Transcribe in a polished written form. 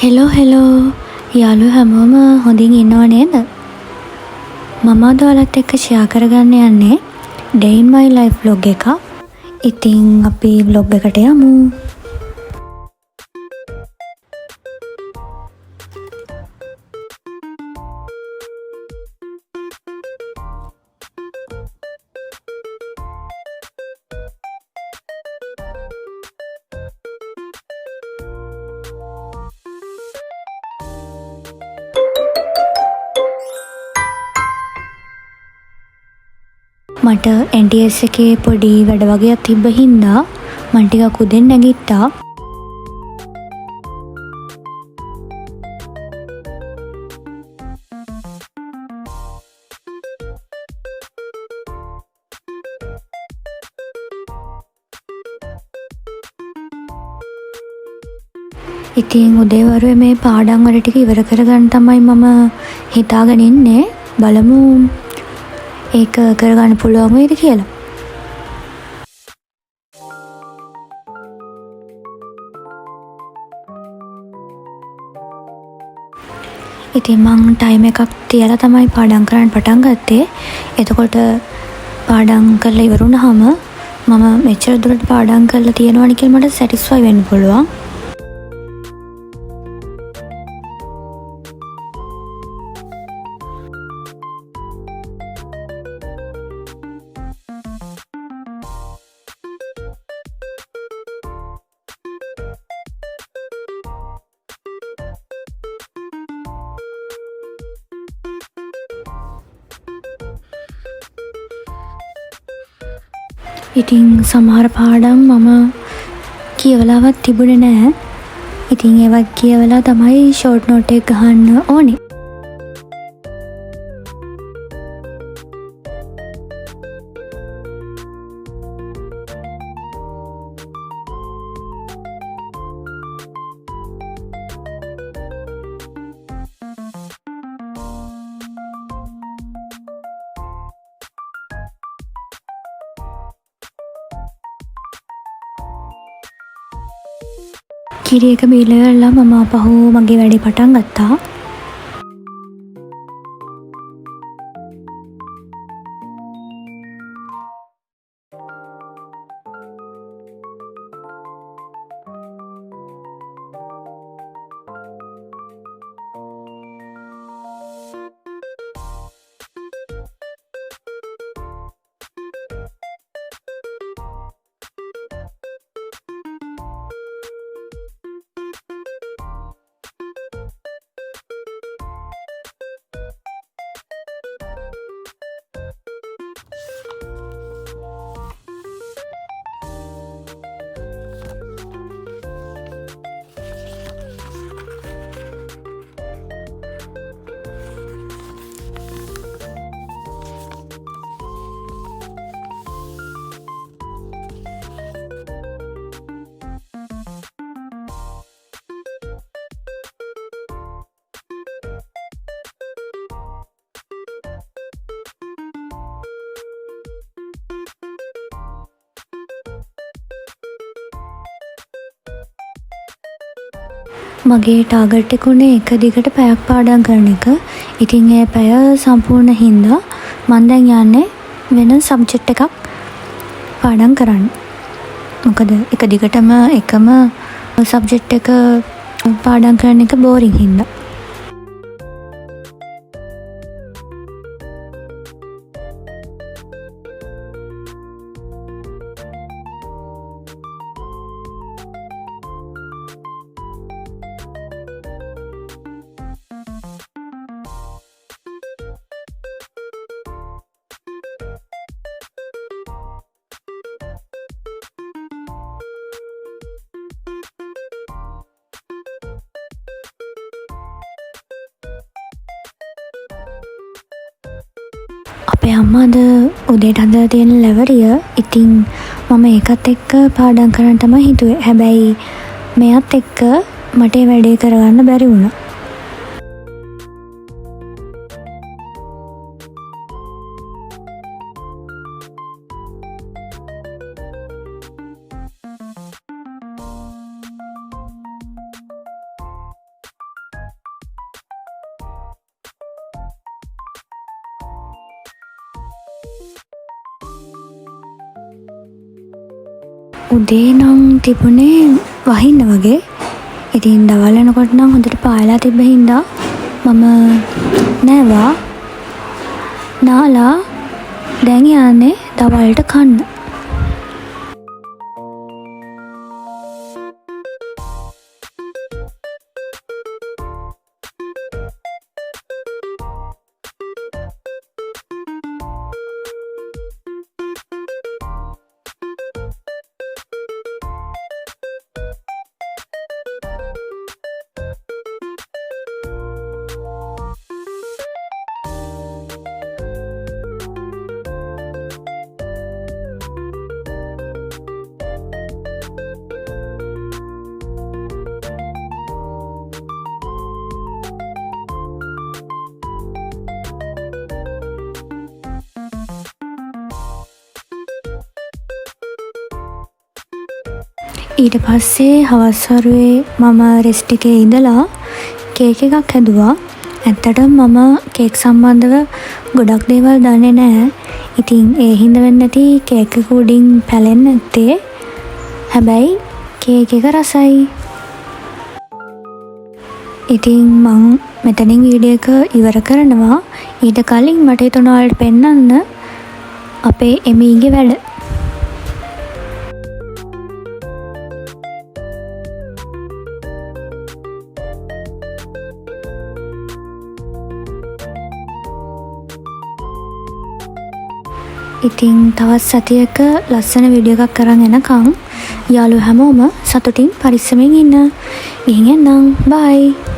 Hello යාළුවෝ හැමෝම හොඳින් ඉන්නව නේද? මම අද ඔයාලත් එක්ක ෂෙයා කරගන්න යන්නේ day in my life vlog එකක්. ඉතින් අපි vlog එකට යමු. මට NTS එකේ පොඩි වැඩ වගේක් තිබ්බ හින්දා මම ටිකක් උදෙන් නැගිට්ටා. ඉතින් උදේවරුේ මේ පාඩම් වල ටික ඉවර කරගන්න තමයි මම හිතාගෙන ඉන්නේ. බලමු ඒක කරගන්න පුළුවන් වේද කියලා. ඉතින් මං ටයිම් එකක් තියලා තමයි පාඩම් කරන්න පටන් ගත්තේ. එතකොට පාඩම් කරලා ඉවර වුණාම මම මෙච්චර දුරට පාඩම් කරලා තියෙනවනේ කියලා මට සැටිස්ෆයි වෙන්න පුළුවන්. ඉතින් සමහර පාඩම් මම කියවලාවත් තිබුණේ නැහැ. ඉතින් ඒවත් කියවලා තමයි ෂෝට් නෝට් එක ගහන්න ඕනේ. කිරි එක බීලා ඉවරලා මම ආපහු මගේ වැඩේ පටන් ගත්තා. මගේ ටාගට් එක උනේ එක දිගට පැයක් පාඩම් කරන එක. ඉතින් ඒ පැය සම්පූර්ණ හින්දා මම දැන් යන්නේ වෙන සබ්ජෙක්ට් එකක් පාඩම් කරන්න. මොකද එක දිගටම එකම සබ්ජෙක්ට් එක පාඩම් කරන එක බෝරින් හින්දා. අපේ අම්මා අද උදේට හදලා තියෙන ලැවරිය. ඉතින් මම ඒකත් එක්ක පාඩම් කරන්න තමයි හිතුවේ. හැබැයි මෙයත් එක්ක මට ඒ වැඩේ කරගන්න බැරි වුණා. උදේ නම් තිබුණේ වහින්න වගේ. ඉතින් දවල් වෙනකොට නම් හොඳට පායලා තිබ්බ හින්දා මම නෑවා. නාලා දැන් යන්නේ දවල්ට කන්න. ඊට පස්සේ හවස් වරුවේ මම රෙස්ට් එකේ ඉඳලා කේක් එකක් හැදුවා. ඇත්තටම මම කේක් සම්බන්ධව ගොඩක් දේවල් දන්නේ නැහැ. ඉතින් ඒ හින්දා වෙන්නේ නැති කේක් එක උඩින් පැලෙන්නේ නැත්තේ. හැබැයි කේක් එක රසයි. ඉතින් මම මෙතනින් වීඩියෝ එක ඉවර කරනවා. ඊට කලින් මට හිතුණා ඔයාලට පෙන්නන්න අපේ එමීගේ වැඩ. ඉතින් තවත් සතියක ලස්සන වීඩියෝ එකක් කරන් එනකම් යාළුවෝ හැමෝම සතුටින් පරිස්සමෙන් ඉන්න. ගිහින් එන්නම්. බයි.